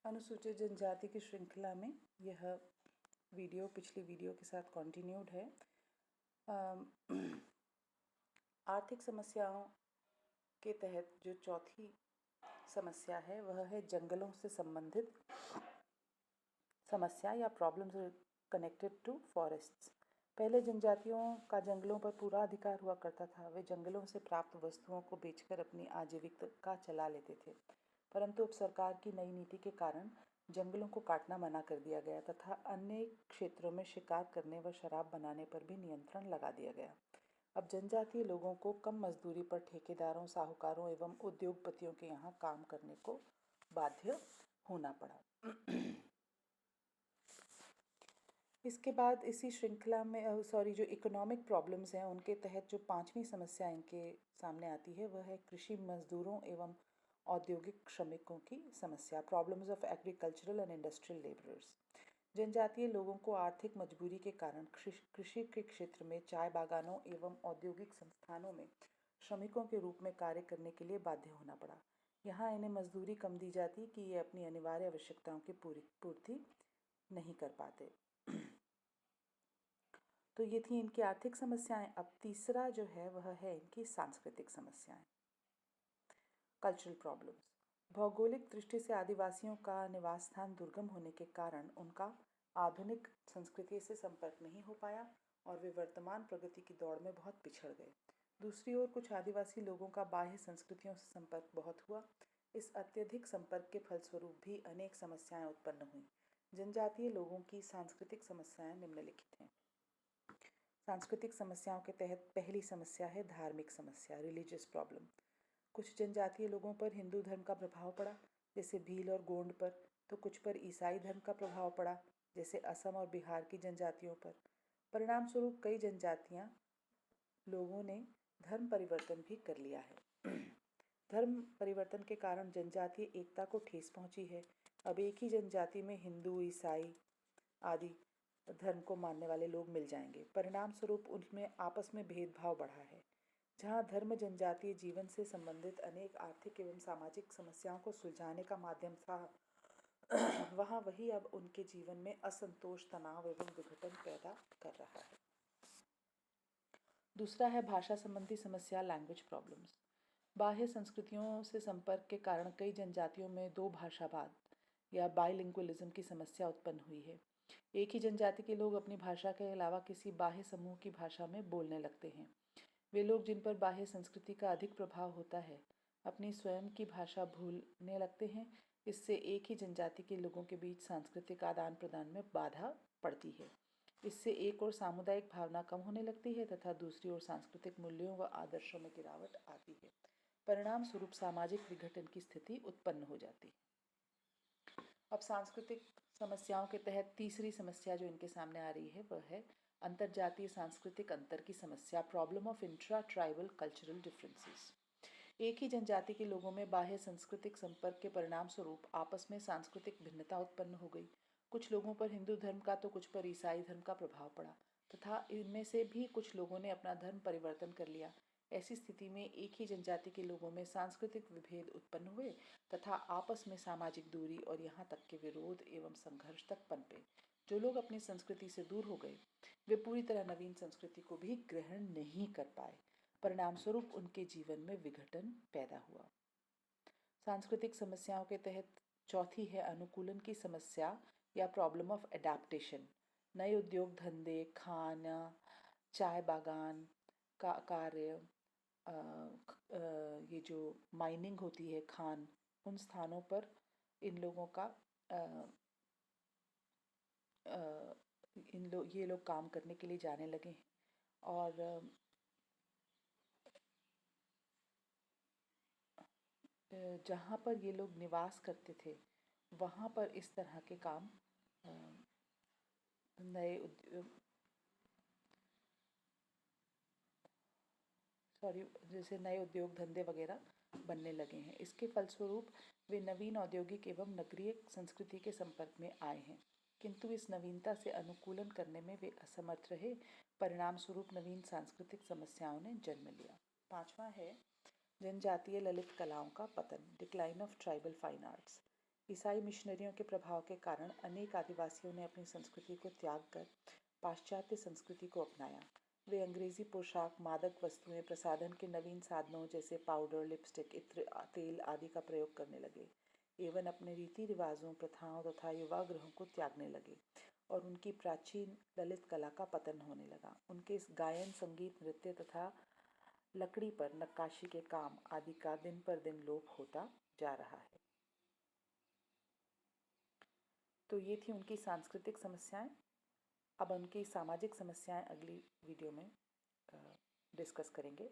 अनुसूचित जनजाति की श्रृंखला में यह वीडियो पिछली वीडियो के साथ कंटिन्यूड है। आर्थिक समस्याओं के तहत जो चौथी समस्या है वह है जंगलों से संबंधित समस्या या प्रॉब्लम्स कनेक्टेड टू फॉरेस्ट्स। पहले जनजातियों का जंगलों पर पूरा अधिकार हुआ करता था। वे जंगलों से प्राप्त वस्तुओं को बेचकर अपनी आजीविका चला लेते थे, परंतु अब सरकार की नई नीति के कारण जंगलों को काटना मना कर दिया गया तथा अन्य क्षेत्रों में शिकार करने व शराब बनाने पर भी नियंत्रण लगा दिया गया। अब जनजातीय लोगों को कम मजदूरी पर ठेकेदारों, साहूकारों एवं उद्योगपतियों के यहाँ काम करने को बाध्य होना पड़ा। इसके बाद इसी श्रृंखला में जो इकोनॉमिक प्रॉब्लम्स हैं उनके तहत जो पांचवी समस्या इनके सामने आती है वह है कृषि मजदूरों एवं औद्योगिक श्रमिकों की समस्या, problems of agricultural and industrial labourers. जनजातीय लोगों को आर्थिक मजबूरी के कारण कृषि के क्षेत्र में चाय बागानों एवं औद्योगिक संस्थानों में श्रमिकों के रूप में कार्य करने के लिए बाध्य होना पड़ा। यहाँ इन्हें मजदूरी कम दी जाती कि ये अपनी अनिवार्य आवश्यकताओं की पूर्ति नहीं कर पाते। तो ये थी इनकी आर्थिक समस्याएं। अब तीसरा जो है वह है इनकी सांस्कृतिक समस्याएं, कल्चरल प्रॉब्लम्स। भौगोलिक दृष्टि से आदिवासियों का निवास स्थान दुर्गम होने के कारण उनका आधुनिक संस्कृति से संपर्क नहीं हो पाया और वे वर्तमान प्रगति की दौड़ में बहुत पिछड़ गए। दूसरी ओर कुछ आदिवासी लोगों का बाह्य संस्कृतियों से संपर्क बहुत हुआ। इस अत्यधिक संपर्क के फलस्वरूप भी अनेक समस्याएं उत्पन्न हुई। जनजातीय लोगों की सांस्कृतिक समस्याएं निम्नलिखित हैं। सांस्कृतिक समस्याओं के तहत पहली समस्या है धार्मिक समस्या, रिलीजियस प्रॉब्लम। कुछ जनजातीय लोगों पर हिंदू धर्म का प्रभाव पड़ा, जैसे भील और गोंड पर, तो कुछ पर ईसाई धर्म का प्रभाव पड़ा, जैसे असम और बिहार की जनजातियों पर। परिणाम स्वरूप कई जनजातियां लोगों ने धर्म परिवर्तन भी कर लिया है। धर्म परिवर्तन के कारण जनजातीय एकता को ठेस पहुंची है। अब एक ही जनजाति में हिंदू, ईसाई आदि धर्म को मानने वाले लोग मिल जाएंगे। परिणाम स्वरूप उनमें आपस में भेदभाव बढ़ा है। जहाँ धर्म जनजातीय जीवन से संबंधित अनेक आर्थिक एवं सामाजिक समस्याओं को सुलझाने का माध्यम था, वहाँ वही अब उनके जीवन में असंतोष, तनाव एवं विघटन पैदा कर रहा है। दूसरा है भाषा संबंधी समस्या, लैंग्वेज प्रॉब्लम्स। बाह्य संस्कृतियों से संपर्क के कारण कई जनजातियों में दो भाषावाद या बाइलिंगुअलिज्म की समस्या उत्पन्न हुई है। एक ही जनजाति के लोग अपनी भाषा के अलावा किसी बाह्य समूह की भाषा में बोलने लगते हैं। वे लोग जिन पर बाह्य संस्कृति का अधिक प्रभाव होता है अपनी स्वयं की भाषा भूलने लगते हैं। इससे एक ही जनजाति के लोगों के बीच सांस्कृतिक आदान प्रदान में बाधा पड़ती है। इससे एक और सामुदायिक भावना कम होने लगती है तथा दूसरी ओर सांस्कृतिक मूल्यों व आदर्शों में गिरावट आती है। परिणाम स्वरूप सामाजिक विघटन की स्थिति उत्पन्न हो जाती है। अब सांस्कृतिक समस्याओं के तहत तीसरी समस्या जो इनके सामने आ रही है वह है अंतरजातीय सांस्कृतिक अंतर की समस्या, problem of intra tribal cultural differences. एक ही जनजाति के लोगों में बाह्य सांस्कृतिक संपर्क के परिणाम स्वरूप आपस में सांस्कृतिक भिन्नता उत्पन्न हो गई। कुछ लोगों पर हिंदू धर्म का तो कुछ पर ईसाई धर्म का प्रभाव पड़ा तथा इनमें से भी कुछ लोगों ने अपना धर्म परिवर्तन कर लिया। ऐसी स्थिति में एक ही जनजाति के लोगों में सांस्कृतिक विभेद उत्पन्न हुए तथा आपस में सामाजिक दूरी और यहाँ तक के विरोध एवं संघर्ष तक पनपे। जो लोग अपनी संस्कृति से दूर हो गए वे पूरी तरह नवीन संस्कृति को भी ग्रहण नहीं कर पाए। परिणाम स्वरूप उनके जीवन में विघटन पैदा हुआ। सांस्कृतिक समस्याओं के तहत चौथी है अनुकूलन की समस्या या प्रॉब्लम ऑफ एडेप्टेशन। नए उद्योग धंधे, खाना, चाय बागान का कार्य, ये जो माइनिंग होती है खान, उन स्थानों पर इन लोगों का ये लोग काम करने के लिए जाने लगे हैं और जहाँ पर ये लोग निवास करते थे वहाँ पर इस तरह के काम जैसे नए उद्योग धंधे वगैरह बनने लगे हैं। इसके फलस्वरूप वे नवीन औद्योगिक एवं नगरीय संस्कृति के संपर्क में आए हैं, किंतु इस नवीनता से अनुकूलन करने में वे असमर्थ रहे। परिणाम स्वरूप नवीन सांस्कृतिक समस्याओं ने जन्म लिया। पांचवा है जनजातीय ललित कलाओं का पतन, decline of tribal fine arts. ईसाई मिशनरियों के प्रभाव के कारण अनेक आदिवासियों ने अपनी संस्कृति को त्याग कर पाश्चात्य संस्कृति को अपनाया। वे अंग्रेजी पोशाक, मादक वस्तुएं, प्रसाधन के नवीन साधनों जैसे पाउडर, लिपस्टिक, इत्र, तेल आदि का प्रयोग करने लगे एवं अपने रीति रिवाजों, प्रथाओं तथा युवाग्रहों को त्यागने लगे और उनकी प्राचीन ललित कला का पतन होने लगा। उनके इस गायन, संगीत, नृत्य तथा लकड़ी पर नक्काशी के काम आदि का दिन पर दिन लोप होता जा रहा है। तो ये थी उनकी सांस्कृतिक समस्याएं। अब उनकी सामाजिक समस्याएं अगली वीडियो में डिस्कस करेंगे।